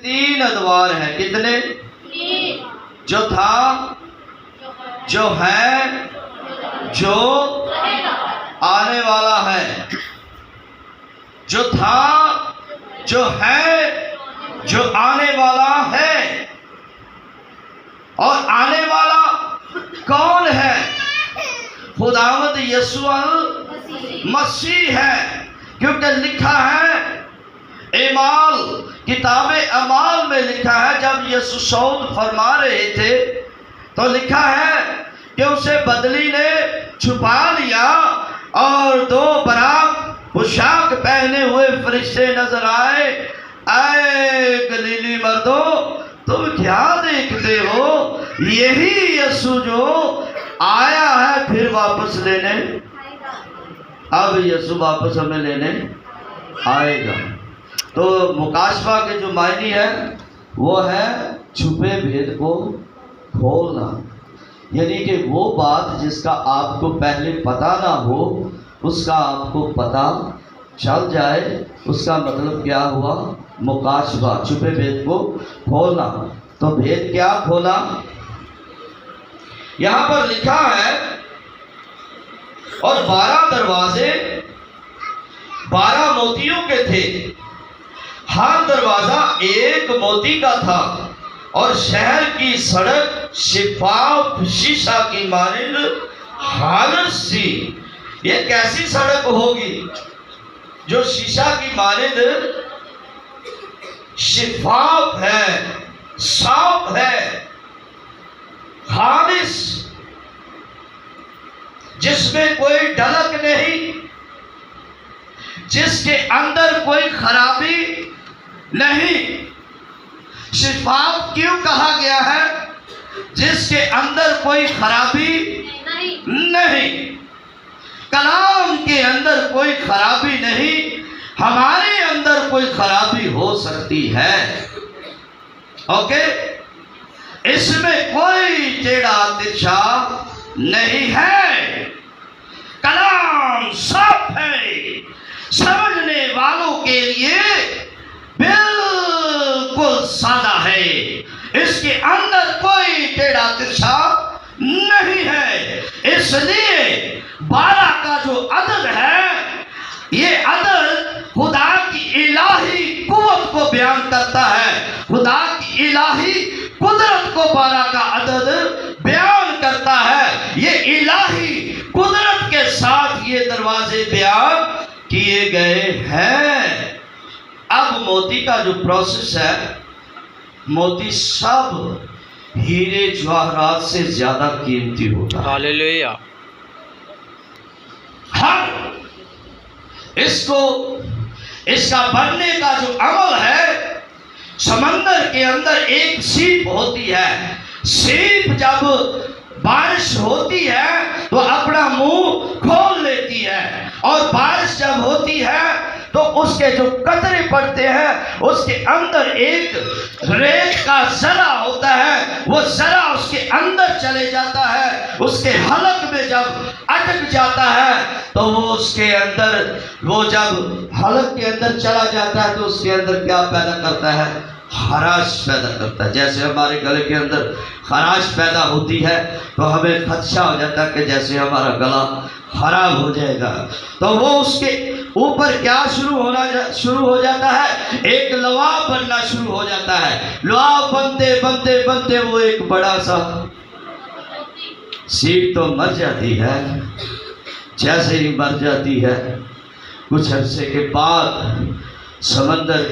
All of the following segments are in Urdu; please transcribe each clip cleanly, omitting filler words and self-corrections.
3 ادوار ہیں. کتنے؟ جو تھا، جو ہے، جو آنے والا ہے. جو تھا، جو ہے، جو آنے والا ہے. اور آنے والا کون ہے؟ خداوند یسوع مسیح ہے. کیونکہ لکھا ہے اعمال، کتاب اعمال میں لکھا ہے جب یسوع صعود فرما رہے تھے تو لکھا ہے کہ اسے بدلی نے چھپا لیا اور 2 براق پوشاک پہنے ہوئے فرشتے نظر آئے. اے گلیلی مردوں، تم کیا دیکھتے ہو؟ یہی یسوع جو آیا ہے پھر واپس لینے. اب یسوع واپس ہمیں لینے آئے گا. تو مکاشفہ کے جو معنی ہے وہ ہے چھپے بھید کو کھولنا. یعنی کہ وہ بات جس کا آپ کو پہلے پتہ نہ ہو اس کا آپ کو پتہ چل جائے، اس کا مطلب کیا ہوا؟ مکاشفہ، چھپے بھید کو کھولنا. تو بھید کیا کھولا؟ یہاں پر لکھا ہے اور 12 دروازے 12 موتیوں کے تھے. ہر دروازہ 1 موتی کا تھا اور شہر کی سڑک شفاف شیشہ کی مانند خالص تھی. یہ کیسی سڑک ہوگی جو شیشہ کی مانند شفاف ہے، صاف ہے، خالص، جس میں کوئی ڈلک نہیں، جس کے اندر کوئی خرابی نہیں. شفاف کیوں کہا گیا ہے؟ جس کے اندر کوئی خرابی نہیں. کلام کے اندر کوئی خرابی نہیں، ہمارے اندر کوئی خرابی ہو سکتی ہے. اوکے؟ اس میں کوئی ٹیڑھا ترچھا نہیں ہے. کلام صاف ہے، سمجھنے والوں کے لیے بالکل سادہ ہے. اس کے اندر کوئی ٹیڑھا ترچھا نہیں ہے. اس لیے 12 کا جو عدد ہے یہ عدد خدا کی الہی قوت کو بیان کرتا ہے. خدا کی الہی قدرت کو 12 کا عدد بیان کرتا ہے. یہ الہی قدرت کے ساتھ یہ دروازے بیان کیے گئے ہیں. اب موتی کا جو پروسیس ہے، موتی سب ہیرے جواہرات سے زیادہ قیمتی ہوتا ہے. ہاللویا. ہر اس کا بننے کا جو عمل ہے، سمندر کے اندر ایک سیپ ہوتی ہے. سیپ جب بارش ہوتی ہے تو اپنا منہ کھول لیتی ہے، اور بارش جب ہوتی ہے تو اس کے جو قطرے پڑتے ہیں اس کے اندر ایک ریت کا ذرہ ہوتا ہے. وہ ذرہ اس کے اندر چلے جاتا ہے. اس کے حلق میں جب اٹک جاتا ہے تو وہ اس کے اندر، وہ جب حلق کے اندر چلا جاتا ہے تو اس کے اندر کیا پیدا کرتا ہے؟ خراش پیدا کرتا ہے. جیسے ہمارے گلے کے اندر خراش پیدا ہوتی ہے تو ہمیں خدشہ ہو جاتا ہے کہ جیسے ہمارا گلا خراب ہو جائے گا. تو وہ اس کے اوپر کیا شروع ہو جاتا ہے؟ ایک لعاب بننا شروع ہو جاتا ہے. لعاب بنتے بنتے بنتے وہ ایک بڑا سا سیپ تو مر جاتی ہے. جیسے ہی مر جاتی ہے کچھ عرصے کے بعد سمندر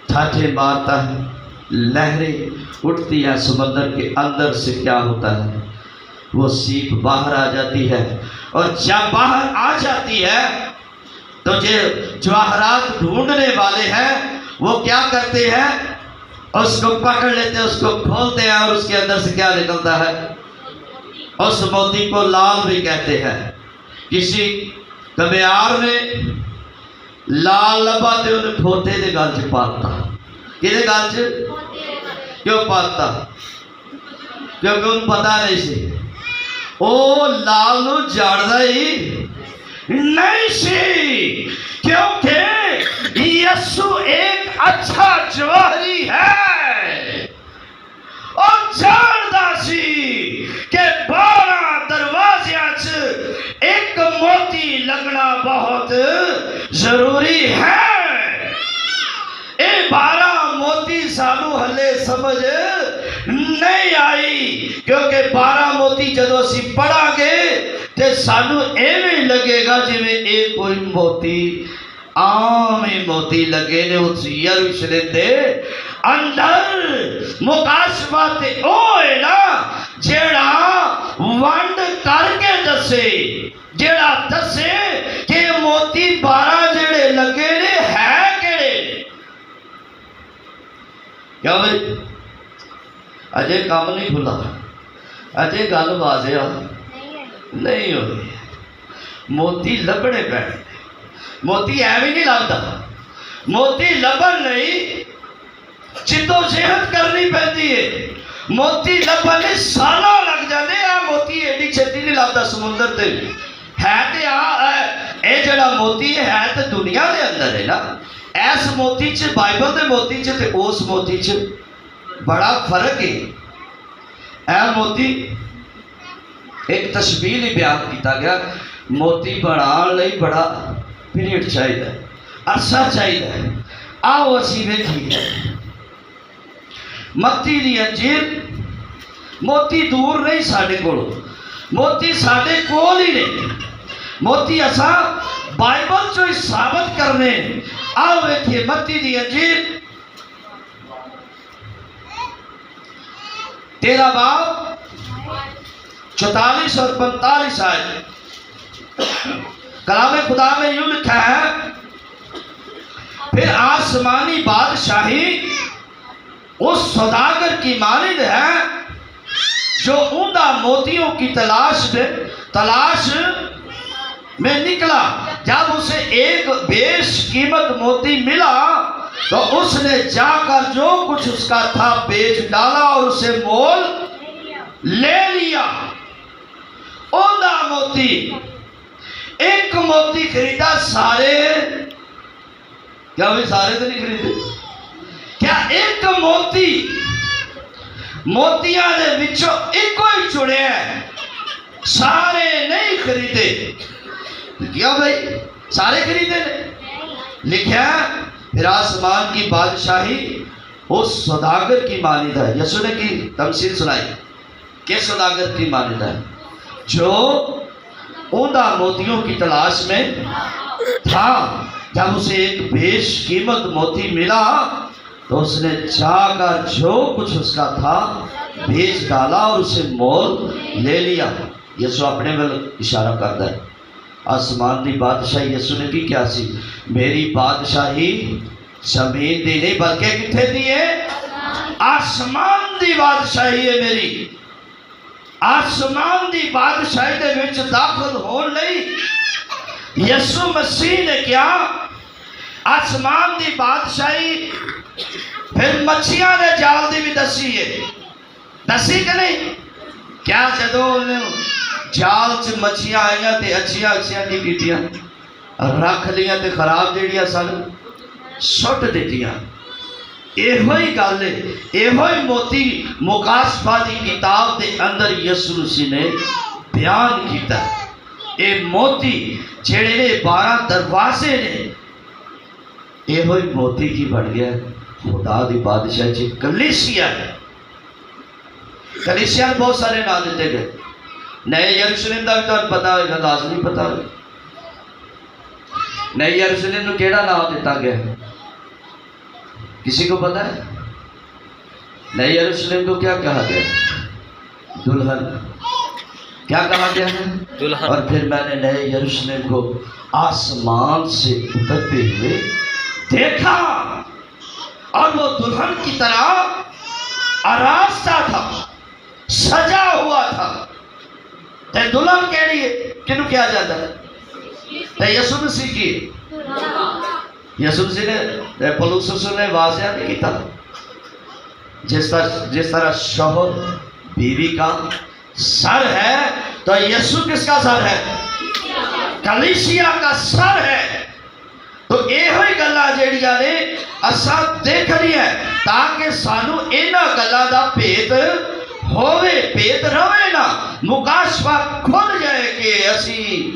ٹھاٹھے مارتا ہے، لہریں اٹھتی ہیں. سمندر کے اندر سے کیا ہوتا ہے؟ وہ سیپ باہر آ جاتی ہے. اور جب باہر آ جاتی ہے تو جو جواہرات ڈھونڈنے والے ہیں وہ کیا کرتے ہیں؟ اس کو پکڑ لیتے ہیں، اس کو کھولتے ہیں، اور اس کے اندر سے کیا نکلتا ہے؟ اس موتی کو لال بھی کہتے ہیں. کسی کمیار میں لال لبا تے انہیں کھوتے دے گل چ پاتا. کہتے گل چ کیوں پاتا؟ کیونکہ ان پتا نہیں سی. او لال نو جاڑدا ہی نہیں سی، کیونکہ یسوع ایک اچھا جوہری ہے. بہت ضروری ہے۔ اے 12 موتی سانو ہلے سمجھ نہیں آئی، کیونکہ 12 موتی جدو اسی پڑھا گے تے سانو ایویں لگے گا جویں اے کوئی موتی عام موتی لگے نے۔ اس یروشلم دے اندر مکاشفہ تے اوے نا جیڑا ونڈ کر کے دسے، جیڑا دسے کہ موتی 12 جیڑے لگے نے ہے کیڑے۔ کیا بھائی اجے کام نہیں کھلا، اجے گل واضح نہیں ہوئی، موتی لبنے پینے۔ موتی ایویں نہیں لگتا، موتی لبن نہیں، جدو جہد کرنی پہنتی ہے۔ موتی لبن سالہ لگ جانے، موتی ایڈی چھتی نہیں لگتا سمندر تے ہے تے اے جڑا موتی ہے تے دنیا دے اندر ہے نا۔ ایس موتی چ بائبل دے موتی چ تے اس موتی چ بڑا فرق ہے۔ اے موتی ایک تشبیہ ہی بیان کیتا گیا، موتی بنان لئی بڑا پیریڈ چاہیے، عرصہ چاہیے۔ آؤ اسی ویکھیے متی دی انجیل، موتی دور نہیں ساڈے کول، موتی ساڈے کول ہی نہیں، موتی اساں بائبل چوں ہی ثابت کرنے۔ آؤ ویکھیے متی دی انجیل 13 باب 44 اور 45 آیت۔ کلام خدا میں یوں لکھا ہے، پھر آسمانی بادشاہی اس سوداگر کی مانند ہے جو عمدہ موتیوں کی تلاش میں نکلا۔ جب اسے ایک بیش قیمت موتی ملا تو اس نے جا کر جو کچھ اس کا تھا بیچ ڈالا اور اسے مول لے لیا۔ عمدہ موتی، ایک موتی خریدا، سارے کیا بھی سارے تو نہیں خریدے؟ کیا ایک موتی موتیاں دے وچوں ایک ہی چڑے ہیں، سارے نہیں خریدے؟ کیا بھائی سارے خریدے نے؟ لکھا ہے پھر آسمان کی بادشاہی اس سوداگر کی مانند ہے۔ یسوع نے کی تمثیل سنائی کہ سوداگر کی مانند ہے جو عمدہ موتیوں کی تلاش میں تھا۔ جب اسے ایک بیش قیمت موتی ملا تو اس نے جا کر جو کچھ اس کا تھا بیچ ڈالا اور اسے مول لے لیا۔ یسوع اپنے ول اشارہ کرتا ہے۔ آسمان دی بادشاہی یسوع نے کی کیا سی؟ میری بادشاہی زمین دی نہیں بلکہ کتھے دی ہے؟ آسمان دی بادشاہی ہے میری۔ آسمان دی بادشاہی دے وچ داخل ہون لئی یسوع مسیح نے کیا؟ آسمان دی بادشاہی پھر مچھیاں دے جال دی بھی دسی ہے، دسی کہ نہیں؟ کیا جدو جال چ مچھیاں آئیاں تے اچھیاں کی کیتیاں رکھ لیاں تے خراب جیڑیاں سن سٹ دیتیاں۔ ایہوئی گل ہے، ایہوئی موتی مکاشفہ دی کتاب دے اندر یسوع مسیح نے بیان کیتا۔ اے موتی جڑے 12 دروازے نے، ایہوئی موتی کی بن گیا خدا دی بادشاہ جی کلیسیا ہے۔ کلیسیا بہت سارے نام دیتے گئے، نئے یروشلم دا بھی تو پتا ہوگا، لازمی پتا ہوگا نئے یروشلم نو کیڑا نام دیتا گیا؟ کسی کو پتا ہے؟ نئے یروشلم کو کیا کہا گیا؟ دلہن۔ کیا کہا گیا ہے؟ دلہن۔ اور پھر میں نے نئے یروشلم کو آسمان سے اترتے ہوئے دیکھا اور وہ دلہن کی طرح آراستہ تھا، سجا ہوا تھا۔ تے دلہن کیڑی ہے؟ کنو کیا جاتا ہے؟ تے یسوع مسیح کی۔ یسوع مسیح نے پولس رسول نے واضح نہیں کیتا جس طرح شوہر بیوی کا سر ہے تو یسوع کس کا سر ہے؟ کلیسیا کا سر ہے۔ تو یہ ہوئی گلاں جیڑیاں نے اساں دیکھنی ہے تاکہ سانو انہاں گلاں دا بھید ہووے، بھید رہے نا، مکاشفہ کھل جائے کہ اسی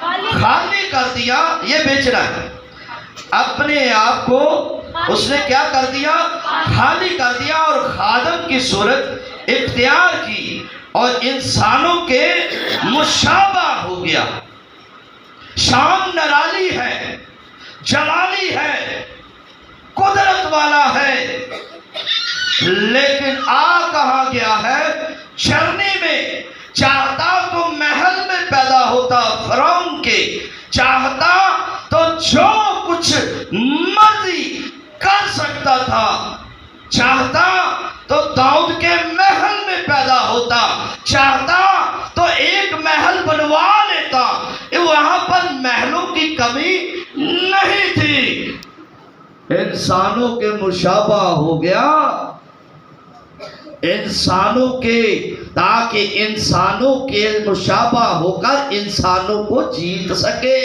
خالی کر دیا. یہ بیچنا ہے اپنے آپ کو. اس نے کیا کر دیا؟ خالی کر دیا اور خادم کی صورت اختیار کی اور انسانوں کے مشابہ ہو گیا. شان نرالی ہے، جلالی ہے، قدرت والا ہے، لیکن کہا گیا ہے چرنی میں. چاہتا تو محل میں پیدا ہوتا فرعون کے، چاہتا تو جو کچھ مرضی کر سکتا تھا، چاہتا تو داؤد کے محل میں پیدا ہوتا، چاہتا تو ایک محل بنوا لیتا. وہاں پر محلوں کی کمی نہیں تھی. انسانوں کے مشابہ ہو گیا، انسانوں کے، تاکہ انسانوں کے مشابہ ہو کر انسانوں کو جیت سکے،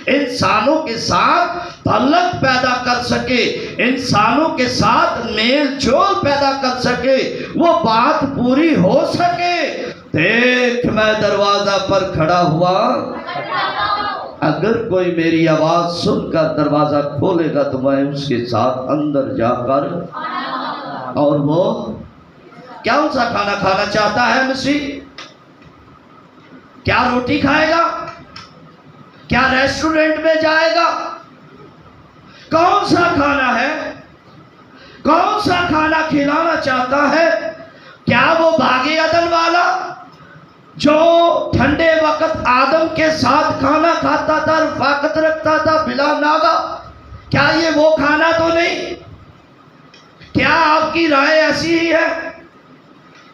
انسانوں کے ساتھ تعلق پیدا کر سکے، انسانوں کے ساتھ میل جول پیدا کر سکے، وہ بات پوری ہو سکے. دیکھ میں دروازہ پر کھڑا ہوا، اگر کوئی میری آواز سن کر دروازہ کھولے گا تو میں اس کے ساتھ اندر جا کر، اور وہ کون سا کھانا کھانا چاہتا ہے مسیح؟ کیا روٹی کھائے گا؟ کیا ریسٹورنٹ میں جائے گا؟ کون سا کھانا ہے؟ کون سا کھانا کھلانا چاہتا ہے؟ کیا وہ باغ عدن والا جو ٹھنڈے وقت آدم کے ساتھ کھانا کھاتا تھا، رفاقت رکھتا تھا بلا ناغہ، کیا یہ وہ کھانا تو نہیں؟ کیا آپ کی رائے ایسی ہی ہے؟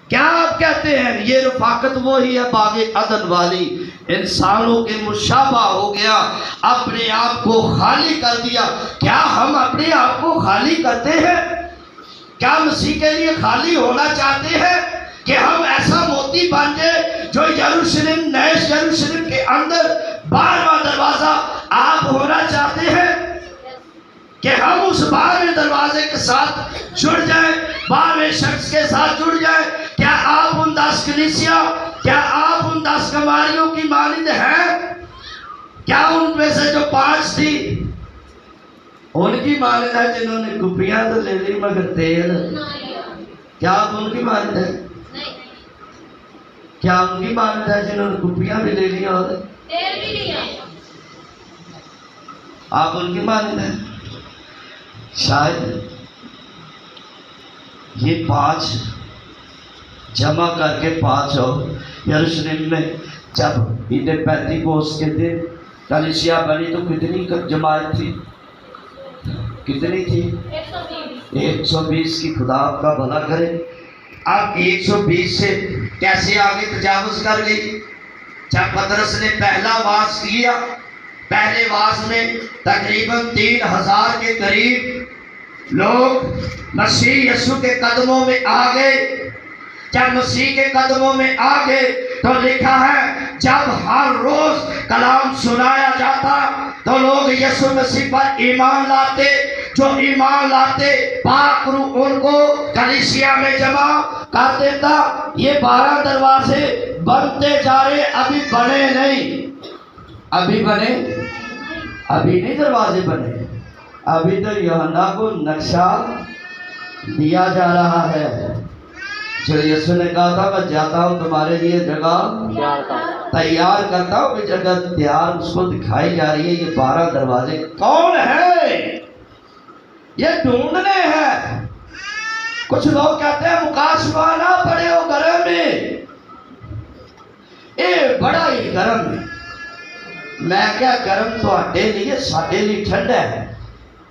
کیا آپ کہتے ہیں یہ رفاقت وہی ہے باغ عدن والی؟ انسانوں کے مشابہ ہو گیا، اپنے آپ کو خالی کر دیا. کیا ہم اپنے آپ کو خالی کرتے ہیں؟ کیا مسیح کے لیے خالی ہونا چاہتے ہیں کہ ہم ایسا موتی بن جائے جو یروشلم، نئے یروشلم کے اندر 12واں دروازہ آپ ہونا چاہتے ہیں کہ ہم اس 12ویں دروازے کے ساتھ جڑ جائیں، 12ویں شخص کے ساتھ جڑ جائیں؟ کیا آپ ان 10 کلیسیا، کیا آپ ان 10 کماریوں کی مانند ہیں؟ کیا ان میں سے جو 5 تھی ان کی مانند ہے جنہوں نے کپیاں تو لے لی مگر تیل؟ کیا آپ ان کی مانند ہے؟ کیا ان کی مانند ہے جنہوں نے کپیاں بھی لے لی اور تیل بھی لیا؟ آپ ان کی مانند ہیں؟ شاید یہ 5 جمع کر کے 5 اور یروشلم میں جب عید پینتیکوست کے دن کلیسیا بنی تو کتنی جماعت تھی؟ کتنی تھی؟ 120 کی. خدا آپ کا بھلا کرے. اب 120 سے کیسے آگے تجاوز کر گئی؟ جب پطرس نے پہلا واعظ کیا، پہلے واعظ میں تقریباً 3000 کے قریب لوگ مسیح یسوع کے قدموں میں آ گئے. جب مسیح کے قدموں میں آ گئے تو لکھا ہے جب ہر روز کلام سنایا جاتا تو لوگ یسوع مسیح پر ایمان لاتے. جو ایمان لاتے پاک روح ان کو کلیسیا میں جمع کر دیتا. یہ 12 دروازے بنتے جا رہے، ابھی بنے نہیں. ابھی بنے؟ ابھی نہیں دروازے بنے. ابھی تو یوحنا کو نقشہ دیا جا رہا ہے. جو یسوع نے کہا تھا میں جاتا ہوں تمہارے لیے جگہ تیار کرتا ہوں، وہ جگہ تیار اس کو دکھائی جا رہی ہے. یہ 12 دروازے کون ہے؟ یہ ڈھونڈنے ہیں. کچھ لوگ کہتے ہیں مکاشفہ نہ پڑے ہو گرم میں. اے بڑا ہی گرم ہے. میں کیا گرم تو اڈے لیے ساڈے لیے ٹھنڈا ہے.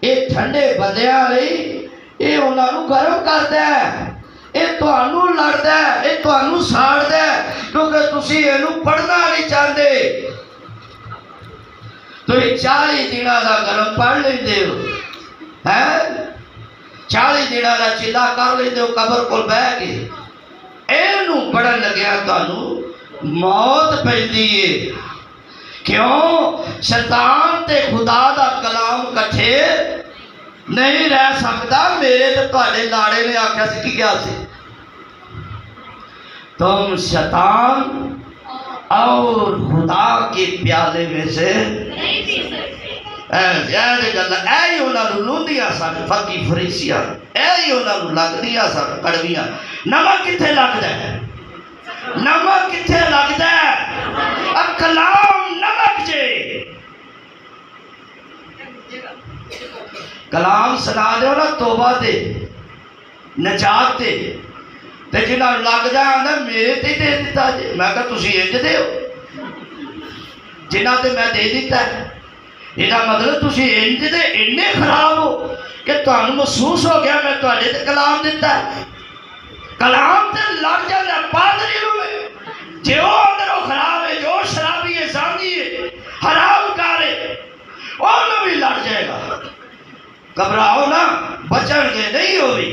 یہ ٹھنڈے بندیاں ਲਈ یہ انہوں نے گرم کرتا ہے. یہ تانوں لڑدا ہے، یہ تانوں ساڑدا ہے کیونکہ تسی اینوں پڑھنا نہیں چاہتے. تو یہ 40 دنوں کا گرم پڑھ لیندے ہو ہے، 40 دنوں کا چلا کر لیندے ہو قبر کول بیٹھ کے. اینوں پڑھن لگیا تانوں موت پیندی ہے. کیوں؟ شیطان تے خدا دا کلام کٹھے نہیں رہ سکتا. میرے تے تواڈے لاڑے نے آکھیا سی کہ کیا سی؟ تم شیطان اور خدا کے پیالے میں سے نہیں پی سکتے۔ لوندیاں سن فقی فریسیاں، لگدیاں سن کڑویاں۔ نمک کتھے لگدا ہے؟ نمک کتھے لگدا ہے؟ کلام نمک جے۔ کلام سنا دیو نا توبہ دے، نجات دے، تے جنہاں لگدا ہے میرے تے دے دیتا جے، میں کہا تسی انج دے ہو جنہاں تے میں دے دیتا ہے، یہ مطلب تسی انج دے اننے خراب ہو کہ تانوں محسوس ہو گیا میں تواڈے تے کلام دیتا ہے۔ کلام تے لگ جانا پادری ہوئے جے او اندروں خراب ہے، جو شرابی ہے، زانی ہے، حرام کار ہے، انہوں بھی لڑ جائے گا۔ گھبراؤ نا، بچن کے نہیں ہوئی۔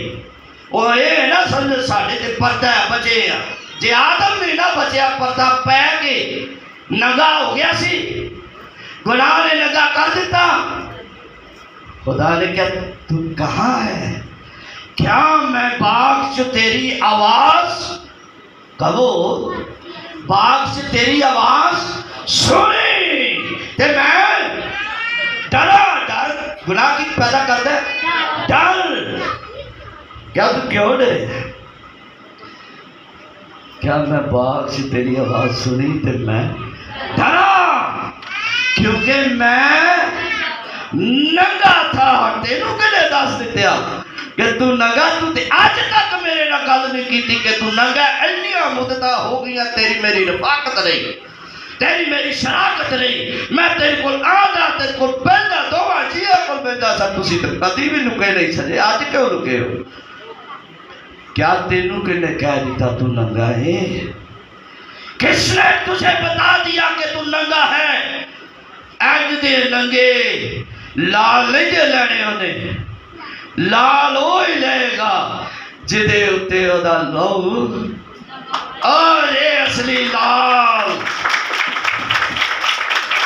وہ یہ نہ سمجھ ساڑھے تے پردہ ہے بچے ہیں، جے آدم نے نہ بچیا پردہ پہ کے ننگا ہو گیا سی، گناہ نے ننگا کر دیتا۔ خدا نے کہا تو کہاں ہے؟ کیا میں باغ سے تیری آواز کہو باغ سے تیری آواز سنی تے میں ڈرا۔ ڈر گناہ کی پیدا کرتا ہے ڈر۔ کیا تو کیوں ڈرے؟ کیا میں باغ سے تیری آواز سنی تے میں ڈرا، کیونکہ میں ننگا تھا۔ تینوں کے لئے دس دیتے آپ کہ تو ننگا، تو آج تک میرے نہ گل نہیں کی تھی کہ تو ننگا۔ انیاں مدتہ ہو گیا تیری میری رفاقت رہی، تیری میری شراکت رہی، میں تیری کل آدھا تیری کل پہندا دوہاں جیا کل پہندا سا، تسی تو کدی بھی لکے نہیں چھڑے، آج کیوں لکے ہو؟ کیا تینوں کے نے کہہ دیتا تو ننگا ہے؟ کس نے تجھے بتا دیا کہ تو ننگا ہے؟ اینج دے ننگے لال نہیں دے لینے ہونے، لال ہوئی لے گا جدے اتے ادا لو، اور یہ اصلی لال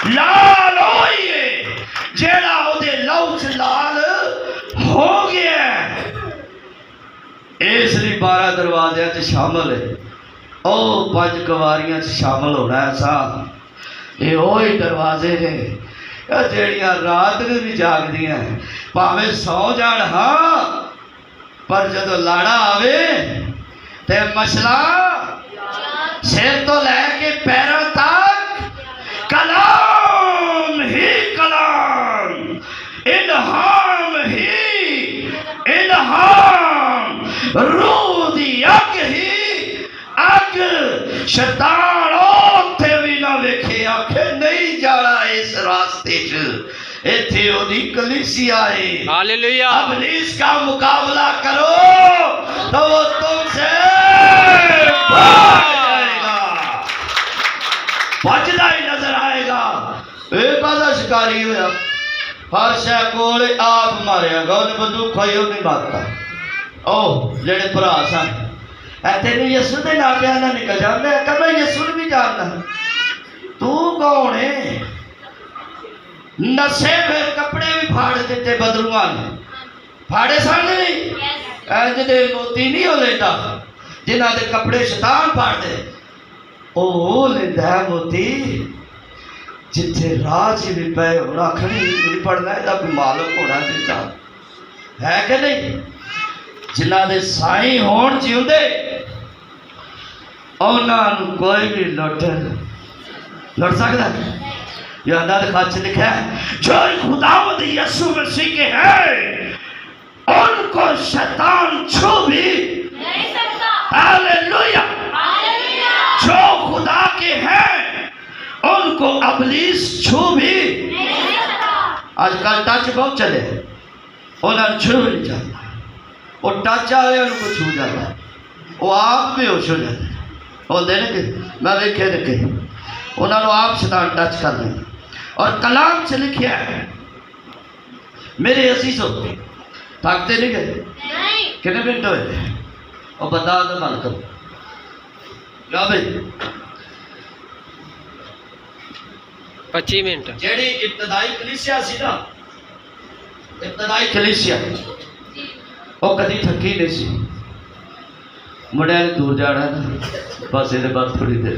لال ہوئی ہے جیڑا اودے لو سے لال ہو گیا ہے۔ اس لیے 12 دروازے سے شامل ہے، او 5 کواریاں سے شامل ہونا ہے سا۔ یہ وہی دروازے ہیں جیڑیاں رات میں بھی جاگ دیا ہیں، پاوے سو جان ہاں، پر جدو لاڑا آوے تے مسئلہ سر تو لے کے پیروں تک کلام ہی کلام، الہام ہی الہام، روح دی اگ ہی اگ۔ شیطان اوتھے بھی نہ ویکھے آکھے نہیں جانا اس راستے چ، ایتھے اودی کلیسیا ہے۔ ہاللیلویہ۔ ابلیس کا مقابلہ کرو تو وہ تم سے بھاگ جائے گا، بچدا ہی نظر آئے گا۔ ایک آدھا شکاری ہویا، ہر شے کول آپ ماریا گا، انہیں بندوق کھائی ہو نہیں مارتا۔ او جڑے بھرا سن تینوں یسوع دے نام تے نہ نکل جا، میں کہا میں یسوع بھی جاننا۔ تو کون ہے؟ نسے پھر کپڑے بھی پھاڑ دیتے بدلوان، پھاڑے سن نہیں اینج دے موتی نہیں ہو لیتا جنہاں دے کپڑے شیطان پھاڑ دے، او لیندہ ہے موتی جتھے راج بھی پہ ہونا کھڑی نہیں پڑھنا ہے، دا کوئی معلوم ہونا دیتا ہے کہ نہیں؟ جنہاں دے سائیں ہون جیوں دے اونا کوئی بھی لٹ سکتا ہے۔ یہاں دے خاچ لکھا ہے جو خداوند یسوع مسیح کے ہیں ان کو شیطان چھو بھی نہیں سکتا۔ ہاللیلویہ۔ جو خدا کے ہیں ان کو ابلیس چھو بھی نہیں سکتا۔ آج کل ٹچ بہت چلے، انہوں نے چھو نہیں جاتا، وہ ٹچ آئے ان کو چھو جاتا ہے، وہ آپ بھی ہوش ہو جاتا ہے۔ وہ دینے کے میں دیکھے دیکھے انہوں نے آپ شیطان ٹچ کر دیں۔ اور کلام سے لکھیا ہے میرے عزیزوں، تھکتے نہیں گئے؟ کتنے منٹ ہوئے؟ اور بتا دو مال کرو کیا بھئی 25 منٹ۔ جیڑی ابتدائی کلیسیا سی نا، ابتدائی کلیسیا وہ کدی تھکی نہیں سی، مڑے دور جانا نا بس یہ بات تھوڑی دیر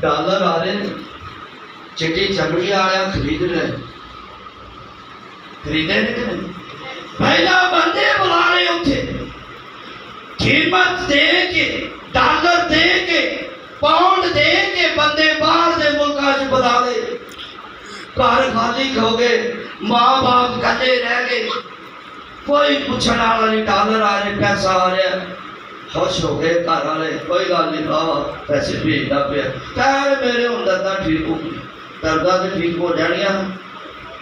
ڈالر آ رہے ہیں، چٹی چمڑی آیا خرید رہے ہیں، خریدے نہیں، پہلا بندے بلا رہے ہوتے، قیمت دے کے، ڈالر دے کے، پاؤنڈ دے کے بندے باہر دے ملکاں چ بلا لے، گھر خالی ہو گئے، ماں باپ کلے رہ گئے، کوئی پوچھنے والا نہیں، ڈالر آ رہے، پیسہ آ رہا، خوش ہو گئے گھر والے، کوئی گل نہیں، پیسے بھیجنا پیا، خیر میرے ہوں درد ٹھیک ہو گئی، درداں تو ٹھیک ہو جانیاں،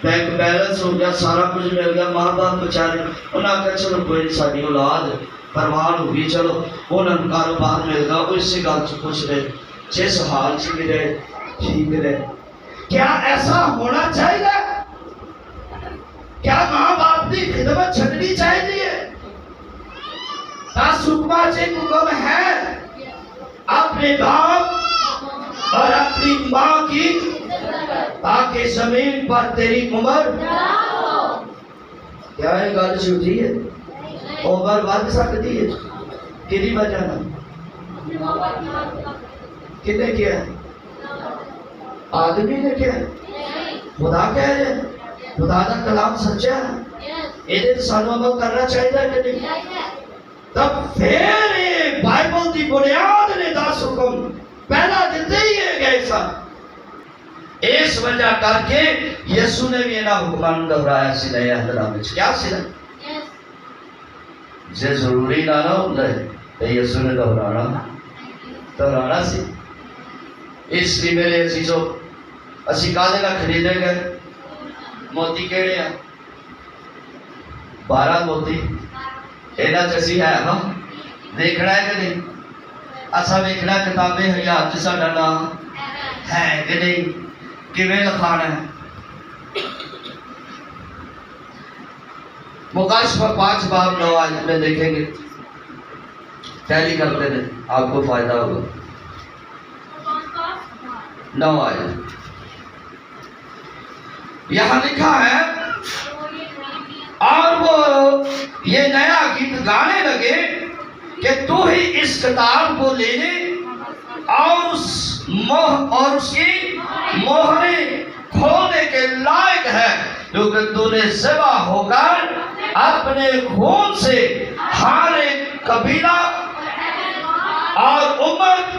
بینک بیلنس ہو گیا، سارا کچھ مل گیا، ماں باپ بچارے انہوں نے کہا چلو کوئی نہیں، ساری اولاد پروان ہوگی، چلو انہوں نے کاروبار مل گیا، وہ اسی گل سے خوش رہے، جس حال سے بھی رہے ٹھیک رہے۔ کیا ایسا ہونا چاہیے؟ کیا ماں باپ کی خدمت چھڈنی چاہیے؟ دس حکماں سے حکم ہے اپنے باپ اور اپنی ماں کی، تاکہ زمین پر تیری عمر، کیا یہ گل جھوٹی ہے؟ عمر بڑھ سکتی ہے کدی وجہ نہ؟ کنے کیا ہے؟ آدمی نے کیا ہے؟ خدا کہہ رہے ہیں، خدا کا کلام سچا ہے، یہ سانو عمل کرنا چاہیے کہ نہیں؟ تب پھر بائبل کی بنیاد نے 10 حکم پہلا دیتے ہی ہے گئے سن، اس وجہ کر کے یسو نے بھی انہاں حکمان دہرایا سی نئے عہد میں، کیا سی نا جے ضروری نہ ہوتا ہے تو یسو نے دہرانا سی۔ اس لیے میرے عزیزو اسی کالے نہ خریدے گئے، موتی کہڑے ہیں؟ 12 موتی، اینا چسی ہے ہاں دیکھنا ہے کہ نہیں؟ اسا دیکھنا کتابیں حیات جسا ڈانا ہے کہ نہیں؟ کیویں لکھانا ہے؟ مکاشفہ 5 باب 9 آیت میں دیکھیں گے، ٹیلی کرتے ہیں آپ کو فائدہ ہوگا۔ 9 آیت یہاں لکھا ہے، اور وہ یہ نیا گیت گانے لگے کہ تو ہی اس کتاب کو لینے اور اس کی مہریں کھولنے کے لائق ہے، کیونکہ تو نے ذبح ہو کر اپنے خون سے ہر ایک قبیلہ اور امت،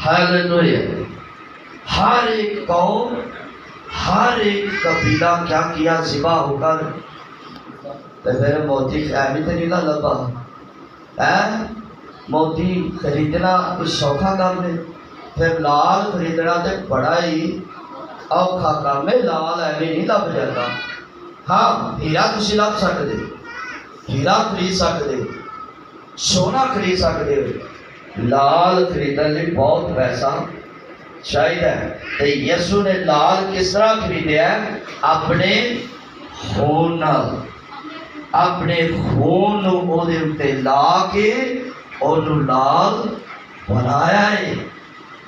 ہاللویا، ہر ایک قوم، ہر ایک قبیلہ کیا کیا؟ ذبح ہو کر۔ تو پھر موتی خیالی تو نہیں لبا، موتی خریدنا کچھ سوکھا کام ہے، پھر لال خریدنا تو بڑا ہی اوکھا کام ہے، لال ایویں نہیں لب جاتا۔ ہاں ہیرا تسی لب سکتے، ہیرا خرید سکتے، سونا خرید سکتے، لال خریدنے لئے بہت پیسہ چاہیے۔ تو یسو نے لال کس طرح خریدیا ہے؟ اپنے خون، اپنے خون او دے اُتے لا کے انہوں لال بنایا ہے۔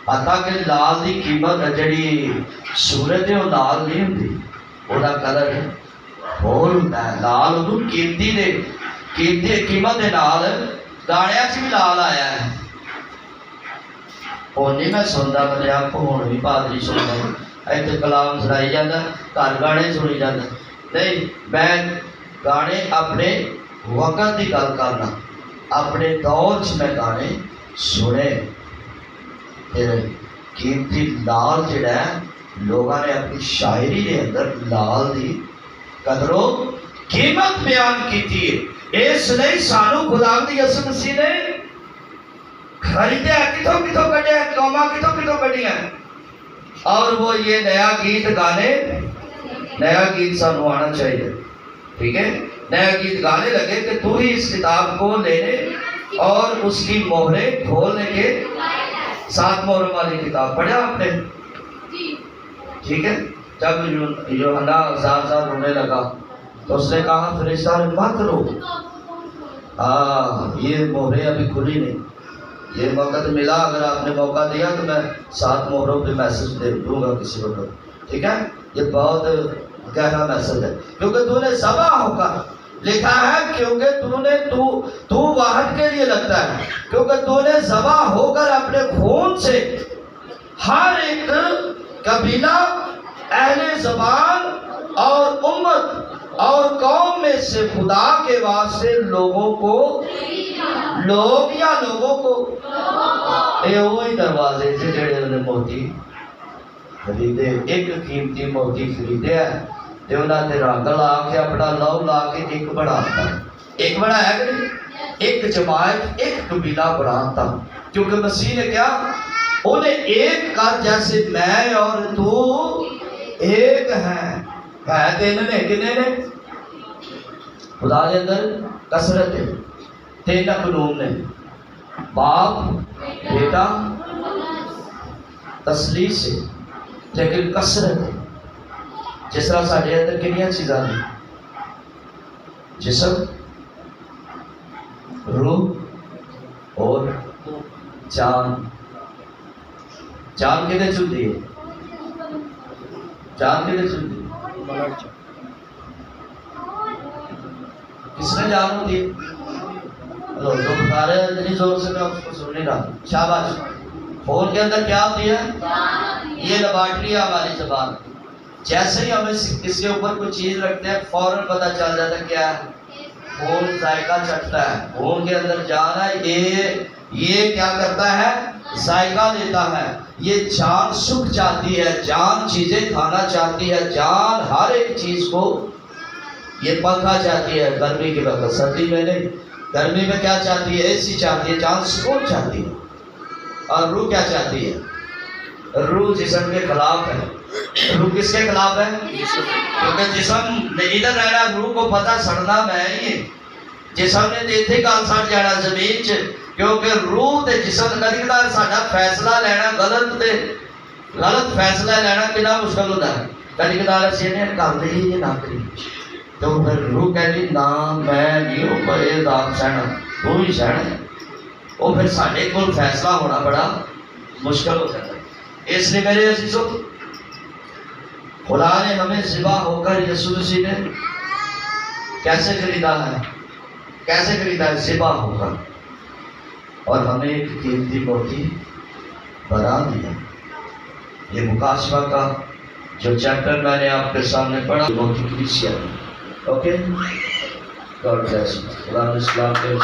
پتا کہ لال دی قیمت جڑی صورت ہے وہ لال نہیں ہوتی، وہ دا کلر اور ہوتا ہے، لال انہوں قیمتی دے قیمت دے نال گاڑیاں سے بھی لال آیا ہے۔ اور نہیں میں سنتا بلے آپ کو ہون بھی پادری سنتا ہوں، ایتے کلام سنائی جاتا، کار گانے سنی جاتا، نہیں میں گانے اپنے وقت کی گل کرنا، اپنے دور سے میں گانے سنے، قیمتی لال جڑا ہے لوگوں نے اپنی شاعری کے اندر لال دی قدر و قیمت بیان کی تھی۔ اس لیے سانو خدا دی یسوع مسیح نے خریدیا، کتوں کتوں کڈیا، قوماں کتوں کتوں کڈیا، اور وہ یہ نیا گیت گانے، نیا گیت سانو آنا چاہیے، ٹھیک ہے؟ نیا گیت گانے لگے کہ تو ہی اس کتاب کو لینے اور اس کی مہریں کھولنے کے، 7 مہروں والی کتاب پڑھا آپ نے؟ ٹھیک ہے؟ جب یوحنا صاحب رونے لگا تو اس نے کہا فرشتہ نے مت رو، یہ مہریں ابھی کھلی نہیں، یہ وقت ملا، اگر آپ نے موقع دیا تو میں 7 مہروں پہ میسج دے دوں گا کسی وقت، ٹھیک ہے؟ یہ بہت گہرا میسج ہے، کیونکہ تو نے ذبح ہو کر لکھا ہے کیونکہ تو واحد کے لیے لگتا ہے، کیونکہ تو نے ذبح ہو کر اپنے خون سے ہر ایک قبیلہ، اہل زبان اور امت اور قوم میں سے خدا کے واسطے لوگوں کو یہ وہی دروازے سے جڑے انہیں موتی خریدے، ایک قیمتی موتی خریدے ہے تے انہاں تے رنگ لا کے اپنا لو لا کے ایک بناتا، ایک بنایا کہ ایک جماعت، ایک قبیلہ بناتا، کیونکہ مسیح نے کیا انہیں ایک کر جیسے میں اور تو ایک ہے تین نے، کنے نے؟ خدا کے اندر کثرت ہے، تین قانون نے، باپ بیٹا تسلیث ہے، لیکن کثرت ہے۔ جس طرح ساڈے اندر کنیاں چیزاں ہیں، جسم، روح اور جان۔ جان کدے چلتی ہے؟ جان کدے چلتی ہے؟ کس میں جان ہوتی ہے؟ جو بتا رہے ہیں اتنی زور سے میں اس کو سن نہیں رہا، شاباش۔ خون کے اندر کیا ہوتی ہے؟ یہ لیبارٹری ہے ہماری زبان۔ جیسے ہی ہمیں کس کے اوپر کوئی چیز رکھتے ہیں فوراً پتہ چل جاتا ہے کیا ہے، خون ذائقہ چکھتا ہے، خون کے اندر جان ہے، یہ کیا کرتا ہے؟ ذائقہ دیتا ہے۔ یہ جان سکھ چاہتی ہے، جان چیزیں کھانا چاہتی ہے، جان ہر ایک چیز کو یہ پنکھا چاہتی ہے گرمی کے وقت، سردی میں نہیں۔ گرمی میں کیا چاہتی ہے؟ اے سی چاہتی ہے، جان سکون چاہتی ہے۔ اور روح کیا چاہتی ہے؟ روح جسم کے خلاف ہے۔ روح کس کے خلاف ہے؟ کیونکہ جسم نے ادھر رہنا، روح کو پتہ سڑنا میں ہی، جسم نے دیتے گل سڑ جانا زمین چ، کیونکہ روح تے جسم کدی کدار ساڈا فیصلہ لینا غلط فیصلہ لینا کتنا مشکل ہوتا ہے۔ کدی کدار اسی نے کر لی یہ نہ کری، تو پھر روح کہتی نا میں نہیں ہوں پر یہ دام سہنا، تو ہی سہنا ہے۔ وہ پھر ساڈے کول فیصلہ ہونا بڑا مشکل ہو جاتا ہے۔ اس لیے میرے عزیزوں، خدا نے ہمیں ذبح ہو کر یسوع مسیح نے کیسے خریدا ہے؟ کیسے خریدا ہے؟ ذبح ہو کر، اور ہمیں ایک قیمتی موتی بنا دیا۔ یہ مکاشفہ کا جو چیپٹر میں نے آپ کے سامنے پڑھا، موتی کلیسیا، اوکے، گاڈ بلیس یو۔ خدا نے اسلام کے